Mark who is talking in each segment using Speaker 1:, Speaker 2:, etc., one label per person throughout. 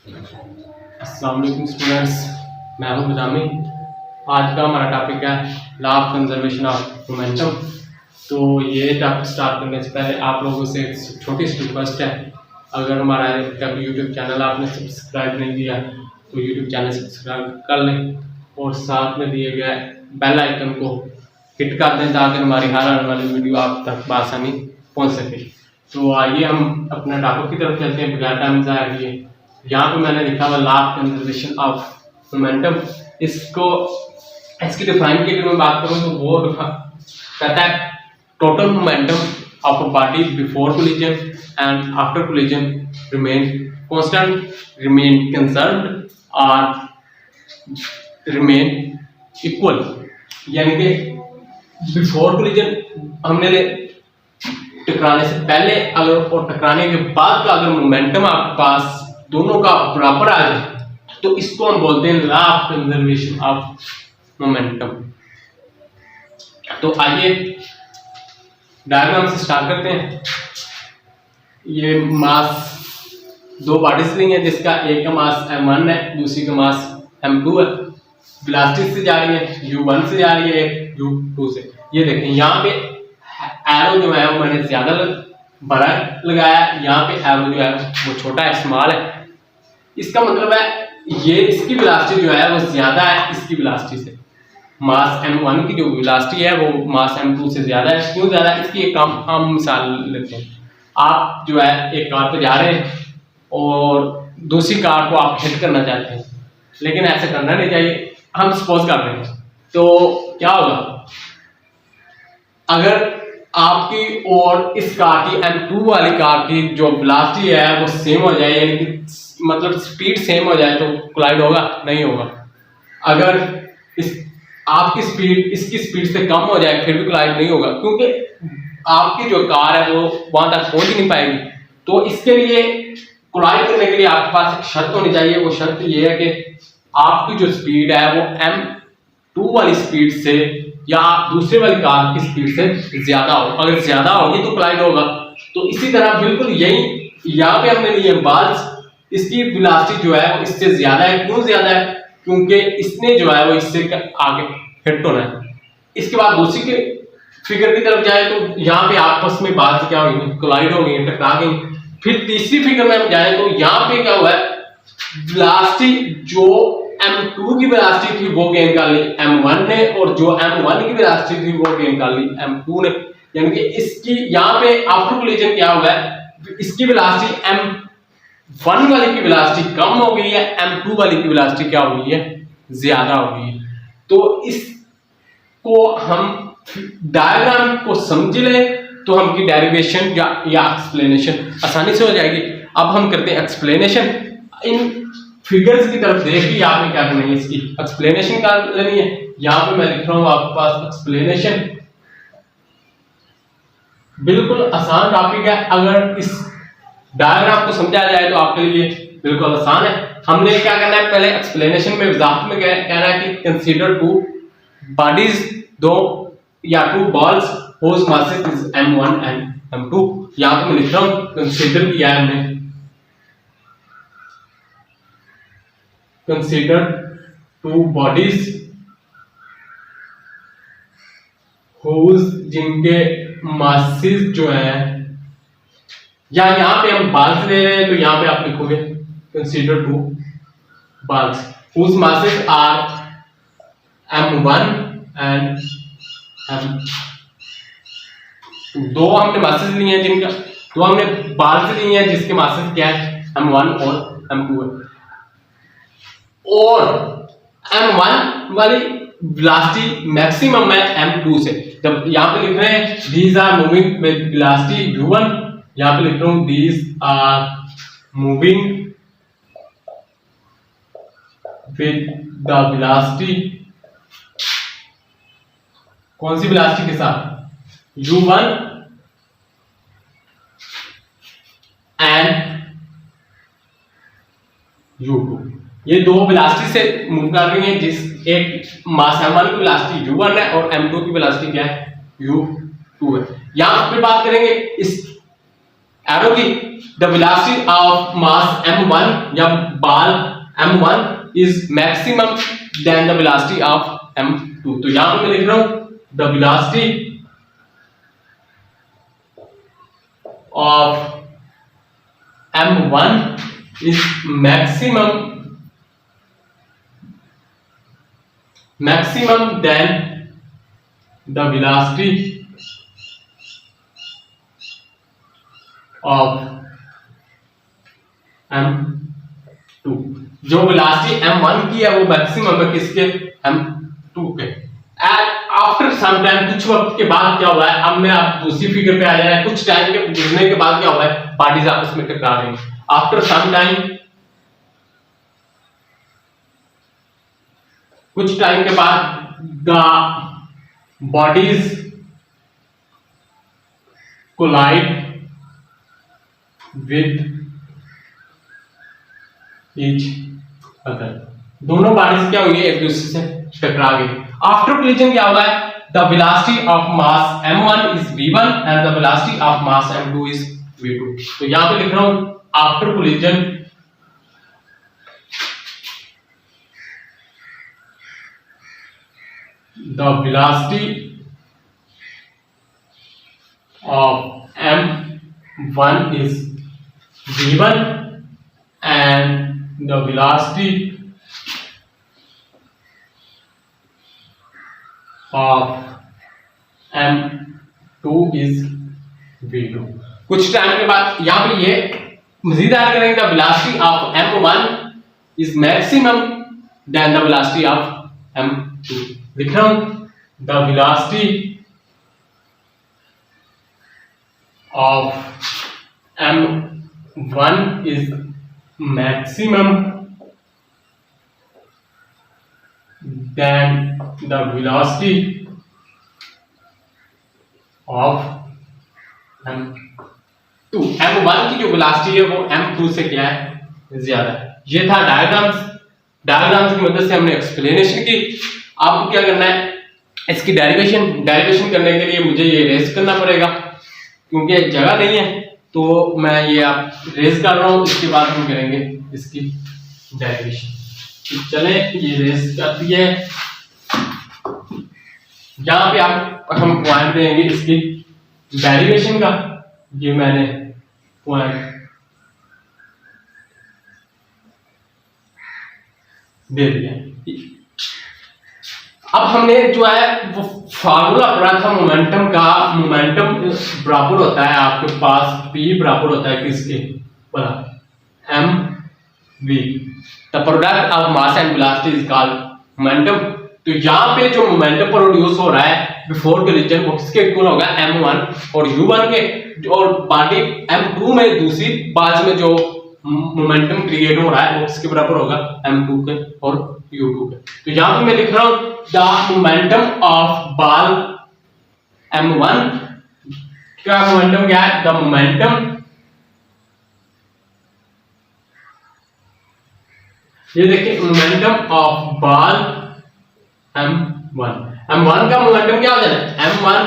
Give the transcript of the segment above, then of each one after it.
Speaker 1: अस्सलाम वालेकुम स्टूडेंट्स, मैं हूं निज़ामी। आज का हमारा टॉपिक है law of conservation of momentum. तो ये टॉपिक स्टार्ट करने से पहले आप लोगों से एक छोटी सी रिक्वेस्ट है, अगर हमारा यूट्यूब चैनल आपने सब्सक्राइब नहीं किया तो यूट्यूब चैनल सब्सक्राइब कर लें और साथ में दिए गए बेल आइकन को हिट कर दें ताकि हमारी हर आने वाली वीडियो आप तक बआसानी पहुँच सके। तो आइए हम अपने टॉपिक की तरफ चलते हैं बगैर टाइम ज़ाया किए। यहाँ पे मैंने लिखा हुआ law of conservation of momentum. इसकी डिफाइन की अगर मैं बात करूँ तो वो कहता है total momentum of a body before collision and after collision remain constant, remain conserved और रिमेन इक्वल। यानी कि बिफोर कोलिजन हमने टकराने से पहले अगर और टकराने के बाद का अगर मोमेंटम आपके पास दोनों का बराबर आ जाए तो इसको हम बोलते हैं law of conservation of momentum. तो आइए डायग्राम से स्टार्ट करते हैं। ये मास दो बॉडीज ली है जिसका एक का मास m1 है, दूसरी का मास m2 है। वेलोसिटी से जा रही है u1 से जा रही है, u2 से। ये देखें यहाँ पे एरो जो है वो मैंने ज्यादा बड़ा लगाया, यहाँ पे एरो जो है वो छोटा है, स्मॉल है। इसका मतलब है ये इसकी वेलोसिटी जो है वो ज्यादा है इसकी वेलोसिटी से। मास m1 की जो वेलोसिटी है वो मास m2 से ज्यादा है। क्यों ज्यादा है? इसकी एक हम मिसाल लेते हैं। आप जो है एक कार पे जा रहे हैं और दूसरी कार को आप हिट करना चाहते हैं, लेकिन ऐसे करना नहीं चाहिए। हम सपोज कर रहे हैं तो क्या होगा, अगर आपकी और इस कार की m2 वाली कार की जो वेलोसिटी है वो सेम हो जाए, यानी कि मतलब स्पीड सेम हो जाए तो कोलाइड होगा? नहीं होगा। अगर इस आपकी स्पीड इसकी स्पीड से कम हो जाए फिर भी कोलाइड नहीं होगा, क्योंकि आपकी जो कार है वो वहां तक पहुंच ही नहीं पाएगी। तो इसके लिए कोलाइड करने के लिए आपके पास एक शर्त होनी चाहिए। वो शर्त ये है कि आपकी जो स्पीड है वो m2 वाली स्पीड से या दूसरे वाली कार की स्पीड से ज्यादा हो। अगर ज्यादा होगी तो कोलाइड होगा। तो इसी तरह बिल्कुल यही यहाँ पे हमने लिए बाल्स, इसकी वेलोसिटी जो है वो इससे ज्यादा है। क्यों ज्यादा है? क्योंकि इसने जो है वो इससे आगे हिट होना है। इसके बाद दूसरी के फिगर की तरफ जाए तो यहाँ पे आपस में बात क्या होगी, कोलाइड हो गई, टकरा गई। फिर तीसरी फिगर में हम जाए तो यहाँ पे क्या हुआ है, वेलोसिटी जो m2 की वेलोसिटी थी वो गेन कर ली m1 ने, और जो m1 की वेलोसिटी थी वो गेन कर ली m2 ने। यानी कि इसकी यहाँ पे आफ्टर कोलिजन क्या हुआ है, इसकी वेलोसिटी m1 वाली की वेलोसिटी कम हो गई है, m2 वाली की वेलोसिटी क्या हो गई है, ज्यादा हो गई है। तो इसको हम डायग्राम को समझ लें तो हमकी डेरिवेशन या एक्सप्लेनेशन आसानी से हो जाएगी। अब हम करते हैं एक्सप्लेनेशन। इन फिगर्स की तरफ देख के आपने क्या करना है, इसकी एक्सप्लेनेशन कर लेनी है। यहाँ पे मैं लिख रहा हूँ आपके पास एक्सप्लेनेशन। बिल्कुल आसान टॉपिक है, अगर इस डायग्राम को समझा जाए तो आपके लिए बिल्कुल आसान है। हमने क्या करना है, पहले एक्सप्लेनेशन में वजाहत में कहना है कि कंसीडर टू बॉडीज, दो या two balls whose masses is m1 and m2। यहाँ पे मैं लिख रहा हूँ कंसीडर किया है हमने, कंसीडर टू बॉडीज whose जिनके मासेस जो है, या यहाँ पे हम बाल्स ले रहे हैं तो यहाँ पे आप लिखोगे consider two balls whose masses are m1 and m2। दो हमने मासेस लिए हैं जिनका, दो हमने बाल्स लिए हैं जिसके मासेस क्या है, m1 और m2 है। और m1 वाली वेलोसिटी मैक्सिमम है m2 से। जब यहाँ पे लिख रहे हैं these are moving with velocity u1, यहाँ पे लिख रहा हूँ these are moving with the velocity, कौन सी वेलोसिटी के साथ, u1 एंड u2। ये दो वेलोसिटी से मूव कर रही हैं, जिस एक मास m1 की वेलोसिटी u1 है और m2 की वेलोसिटी क्या है, u2 है। यहां पे बात करेंगे इस एरो की the velocity of mass m1 या ball m1 is maximum than the velocity of m2। तो यहां पे मैं लिख रहा हूं the velocity of m1 is maximum than the velocity of m2। जो वेलोसिटी m1 की है वो मैक्सिमम है किसके, m2 के। आफ्टर सम टाइम, कुछ वक्त के बाद क्या हुआ है, अब मैं आप दूसरी फिगर पे आ जाए, कुछ टाइम के गुजरने के बाद क्या हुआ है, बॉडीज आपस में टकरा रही हैं। आफ्टर सम टाइम, कुछ टाइम के बाद the bodies collide with each other. दोनों बॉडीज क्या हुई है, एक दूसरे से टकरा गई। आफ्टर कोलिजन क्या होगा है, the velocity of mass m1 is v1 and the velocity of mass m2 is v2। तो यहां पे लिख रहा हूं after collision the velocity of m1 is v1 and the velocity of m2 is v2। कुछ टाइम के बाद यहां पे ये मजीद ऐड करेंगे the velocity of m1 is maximum than the velocity of m2। लिख रहा हूं the velocity of m1 is maximum than the velocity of m2। m1 की जो वेलोसिटी है वो m2 से क्या है, ज्यादा है। ये था डायग्राम्स की मदद से हमने एक्सप्लेनेशन की। आपको क्या करना है, इसकी डेरिवेशन करने के लिए मुझे ये रेस करना पड़ेगा क्योंकि जगह नहीं है, तो मैं ये आप रेस कर रहा हूं, इसके बाद हम करेंगे इसकी डेरिवेशन। तो चले ये रेस कर दिए, यहां पे हम पॉइंट देंगे इसकी डेरिवेशन का। ये मैंने पॉइंट दे दिया। अब हमने जो है वो फार्मूला पढ़ा था मोमेंटम का। मोमेंटम बराबर होता है आपके पास P बराबर होता है किसके, बोला mv। The product of mass and velocity is called momentum. तो यहाँ पे जो मोमेंटम प्रोड्यूस हो रहा है बिफोर कोलिजन वो किसके इक्वल होगा, m1 और u1 के। और बॉडी m2 में दूसरी बाज में जो मोमेंटम क्रिएट हो रहा है वो किसके बराबर होगा, m2 के और u2 के। तो यहाँ पे मैं लिख रहा हूं the momentum of ball m1 का मोमेंटम क्या है, द मोमेंटम, ये देखिए मोमेंटम ऑफ बॉल m1 का मोमेंटम क्या हो जाएगा, m1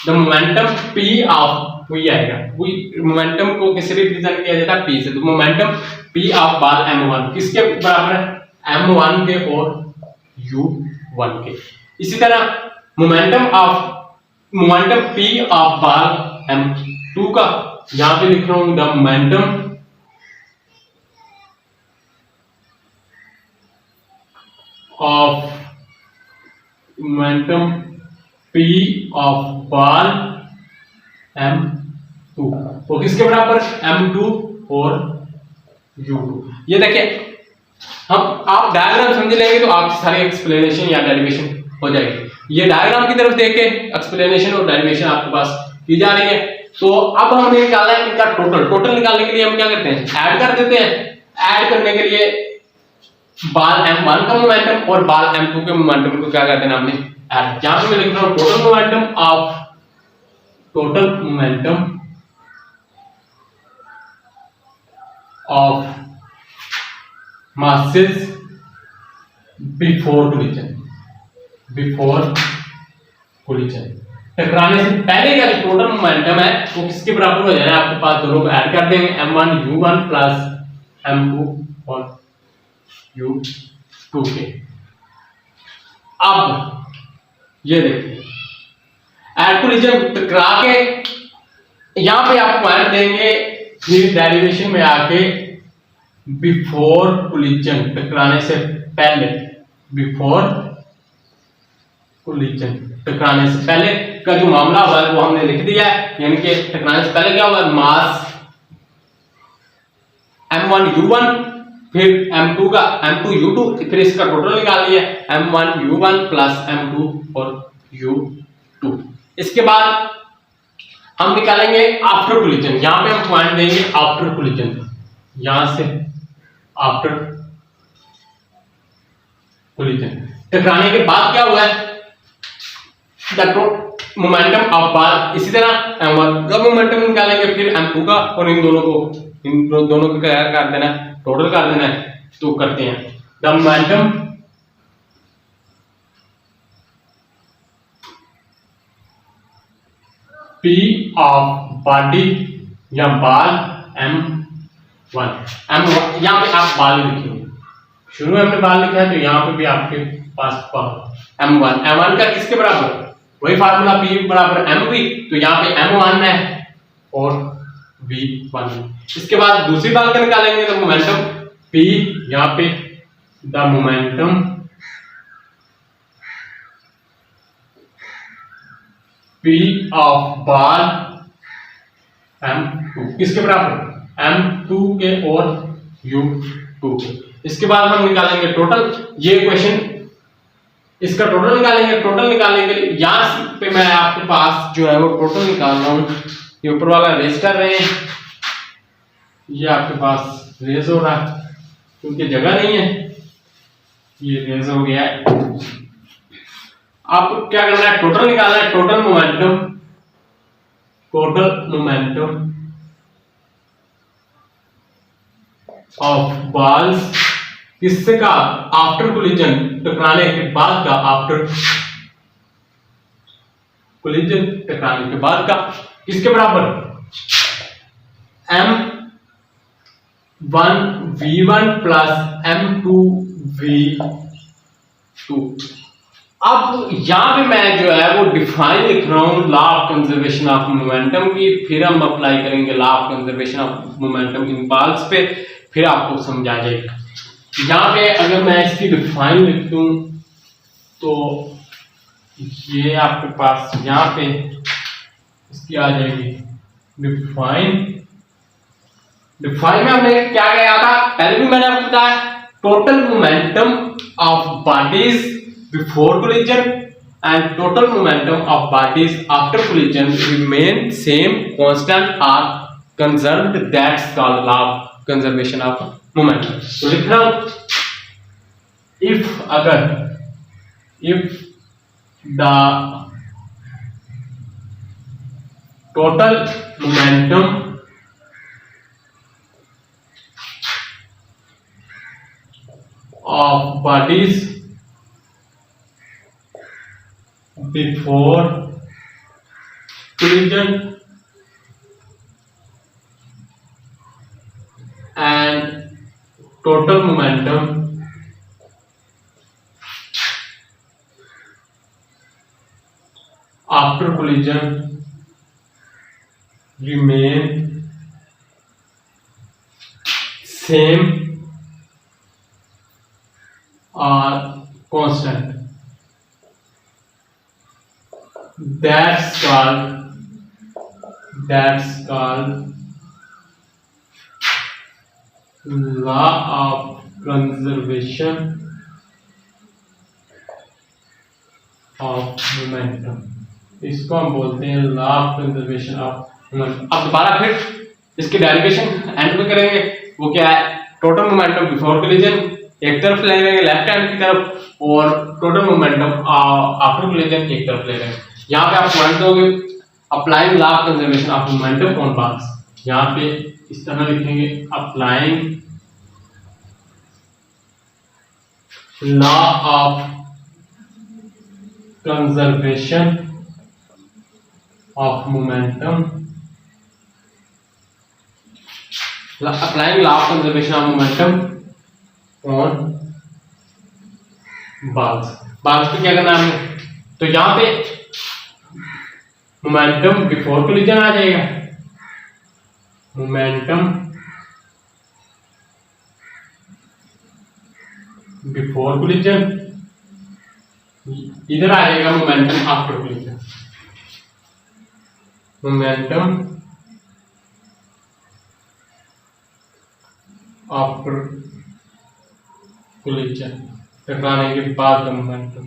Speaker 1: the momentum p of वही आएगा, वही मोमेंटम को किससे रिप्रेजेंट किया जाता है, p से। तो momentum p of ball m1 किसके बराबर है, m1 के और u1 के। इसी तरह momentum p of ball m2 का यहां पे लिख रहा हूं the momentum of momentum p of ball m2 वो किसके बराबर, m2 और u2। ये देखिए हम आप डायग्राम समझ लेंगे तो आपकी सारी एक्सप्लेनेशन या डेरिवेशन हो जाएगी। ये डायग्राम की तरफ देख के एक्सप्लेनेशन और डेरिवेशन आपके पास की जा रही है। तो अब हमने निकाला है इनका टोटल निकालने के लिए हम क्या करते हैं, ऐड कर देते हैं। ऐड करने के लिए बॉल m1 का मोमेंटम और बॉल m2 के मोमेंटम को क्या कर देना हमने, ऐड। यहां पे मैं लिख रहा हूं total momentum of masses before collision टकराने से पहले का जो टोटल मोमेंटम है वो किसके बराबर हो जाएगा, आपके पास दोनों को ऐड कर देंगे m1 u1 प्लस m2 और u2 के। अब ये देखिए ऐड कोलिजन टकरा के यहां पे आप पॉइंट देंगे, फिर डेरिवेशन में आके बिफोर कोलिजन, टकराने से पहले, बिफोर कोलिजन, टकराने से पहले का जो मामला हुआ है वो हमने लिख दिया है, यानी कि टकराने से पहले क्या हुआ, मास m1 u1 फिर m2 का m2 u2, फिर इसका टोटल निकाल लिया m1 u1 प्लस m2 और u2। इसके बाद हम निकालेंगे आफ्टर कोलिजन, यहां पे हम पॉइंट देंगे आफ्टर कोलिजन, यहां से आफ्टर कोलिजन, टकराने के बाद क्या हुआ है मोमेंटम ऑफ बार, इसी तरह m1 का मोमेंटम निकालेंगे, फिर m2 का, और इन दोनों को क्या कर देना, टोटल कर देना है। तो करते हैं the momentum P of body या बाल m1, यहाँ पे आप बाल लिखेंगे, शुरू में हमने बाल लिखा है तो यहाँ पे भी आपके पास m1 का किसके बराबर, वही फार्मूला P बराबर mv, तो यहाँ पे m1 है और v1। इसके बाद दूसरी बात का निकालेंगे तो मोमेंटम P, यहाँ पे द मोमेंटम P ऑफ बाल m2 किसके बराबर, m2 के और u2 के। इसके बाद हम निकालेंगे टोटल, ये क्वेश्चन इसका टोटल निकालेंगे। टोटल निकालने के लिए यहां पे मैं आपके पास जो है वो टोटल निकाल रहा हूं, ये ऊपर वाला रेज कर रहे हैं, ये आपके पास रेज हो रहा है क्योंकि जगह नहीं है, ये रेज हो गया है। आपको क्या करना है, टोटल निकालना है, टोटल मोमेंटम ऑफ बॉल्स किससे का, आफ्टर कोलिजन, टकराने के बाद का, आफ्टर कोलिजन, टकराने के बाद का, किसके बराबर, m1 v1 plus m2 v2। अब यहां पे मैं जो है वो डिफाइन लिख रहा हूं law of conservation of momentum की, फिर हम अप्लाई करेंगे law of conservation of momentum in balls पे, फिर आपको समझा जाएगा। यहाँ पे अगर मैं इसकी डिफाइन लिख दूं तो ये आपके पास यहाँ पे इसकी आ जाएगी डिफाइन में हमने क्या किया था, पहले भी मैंने आपको बताया, total momentum of bodies before collision and total momentum of bodies after collision remain same, constant or conserved, that's called law of conservation of momentum. तो लिख रहा हूं, if the total momentum of bodies before collision and total momentum after collision remain same or constant, that's called law of conservation of momentum, इसको हम बोलते हैं law of conservation of momentum. अब दोबारा फिर इसके डेरिवेशन एंड में करेंगे, वो क्या है, टोटल मोमेंटम बिफोर कोलिजन एक तरफ ले लेंगे लेफ्ट हैंड की तरफ, और टोटल मोमेंटम आफ्टर कोलिजन एक तरफ ले लेंगे। यहाँ पे आप पॉइंट दोगे applying law of conservation of momentum on balls, यहाँ पे इस तरह लिखेंगे applying law of conservation of momentum, applying law of conservation of momentum on balls पे क्या करना है? तो यहाँ पे मोमेंटम बिफोर कोलिजन आ जाएगा, मोमेंटम बिफोर कोलिजन, इधर आ जाएगा momentum after collision, momentum after collision, टकराने के बाद का मोमेंटम।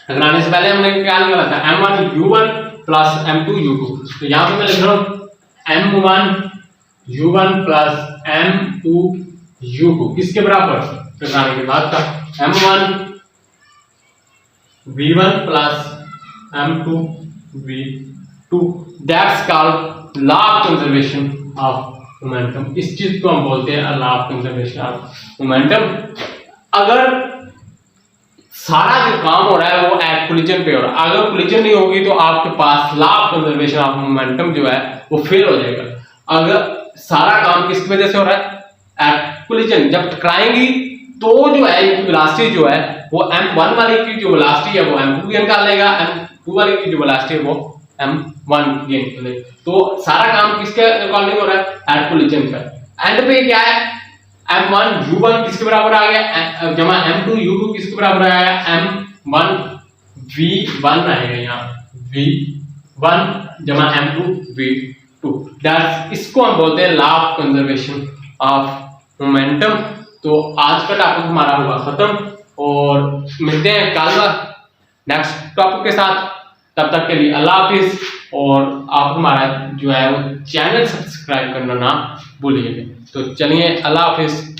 Speaker 1: टकराने से पहले हमने क्या निकाला था? m1 u1 plus m2 u2। तो यहाँ पे मैं लिख रहा हूँ m1 u1 plus m2 u2 किसके बराबर? टकराने के बाद का m1 v1 plus m2 v2। That's called law of conservation of momentum. इस चीज को हम बोलते हैं law of conservation of momentum. अगर सारा जो काम हो रहा है वो एट कोलिजन पे हो रहा है, अगर कोलिजन नहीं होगी तो आपके पास law of conservation of momentum जो है वो फेल हो जाएगा। अगर सारा काम किसकी वजह से हो रहा है? At collision. जब टकराएंगी तो जो है वेलोसिटी जो है वो m1 वाले की जो वेलोसिटी है वो m2 गेन कर लेगा, m2 वाले की जो वेलोसिटी है वो m1 गेन कर लेगा। तो सारा काम किसके अकॉर्डिंग हो रहा है? एट कोलिजन का। एंड पे क्या है? m1 u1 किसके बराबर आ गया, जमा m2 u2 किसके बराबर आया? m1 v1 आएगा, यहाँ v1 जमा m2 v2। दैट्स, इसको हम बोलते हैं law of conservation of momentum. तो आज का टॉपिक हमारा हुआ खत्म और मिलते हैं कल नेक्स्ट टॉपिक के साथ। तब तक के लिए अल्लाह हाफिज, और आप हमारा जो है वो चैनल सब्सक्राइब करना ना भूलिएगा। तो चलिए, अल्लाह हाफिज।